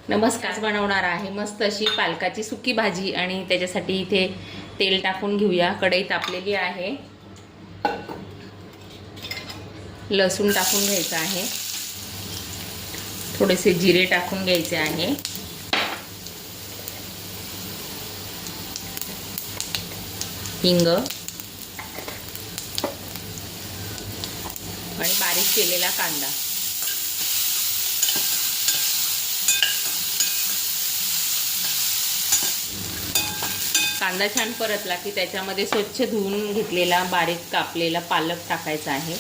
नमस्कार, बनवणार आहे मस्त अशी पालकाची सुकी भाजी आणि त्याच्यासाठी इथे तेल टाकून घेऊया। कढई तापलेली आहे, लसूण टाकून घ्यायचं आहे, थोडेसे जिरे टाकून घ्यायचे आहे, हिंग आणि बारीक केलेला कांदा। कांदा छान परतला की त्याच्यामध्ये स्वच्छ धुवून घेतलेला बारीक कापलेला पालक टाकायचा आहे।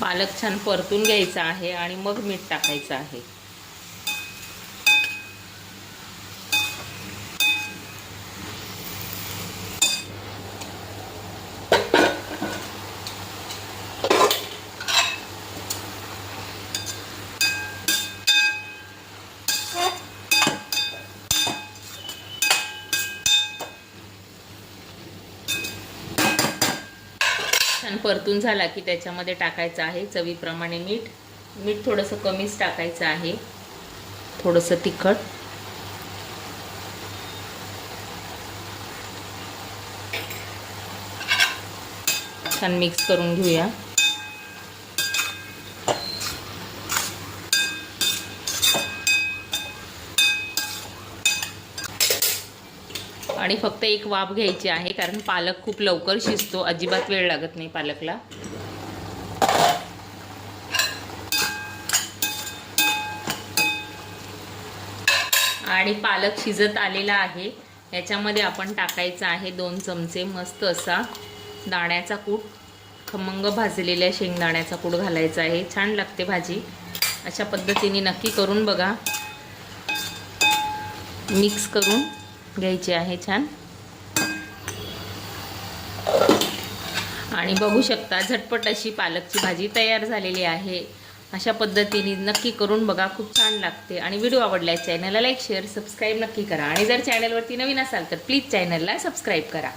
पालक छान परतून घ्यायचा आहे आणि मग मीठ टाकायचं आहे। छान परतून झाला की त्याच्यामध्ये टाकायचं आहे चवीप्रमाणे मीठ। मीठ थोडंसं कमीच टाकायचं आहे, थोडंसं तिखट। छान मिक्स करून घेऊया। आणि फक्त एक वाफ घ्यायची आहे, कारण पालक खूप लवकर शिजतो, अजिबात वेळ लागत नाही पालकला। आणि पालक शिजत आलेला आहे, याच्यामध्ये आपण टाकायचं आहे 2 चमचे मस्त असा दाण्याचा कूट, खमंग भाजलेल्या शेंगदाण्याचा कूट घालायचा आहे। छान लागते भाजी, अशा पद्धतीने नक्की करून बघा। मिक्स करून घ्यायची आहे छान। आणि बघू शकता झटपट अशी पालकची भाजी तयार झालेली आहे। अशा पद्धतीने नक्की करून बघा, खूप छान लागते। आणि व्हिडिओ आवडल्यास चॅनलला लाईक शेअर सबस्क्राईब नक्की करा। आणि जर चॅनलवरती नवीन असाल तर प्लीज चॅनलला सबस्क्राईब करा।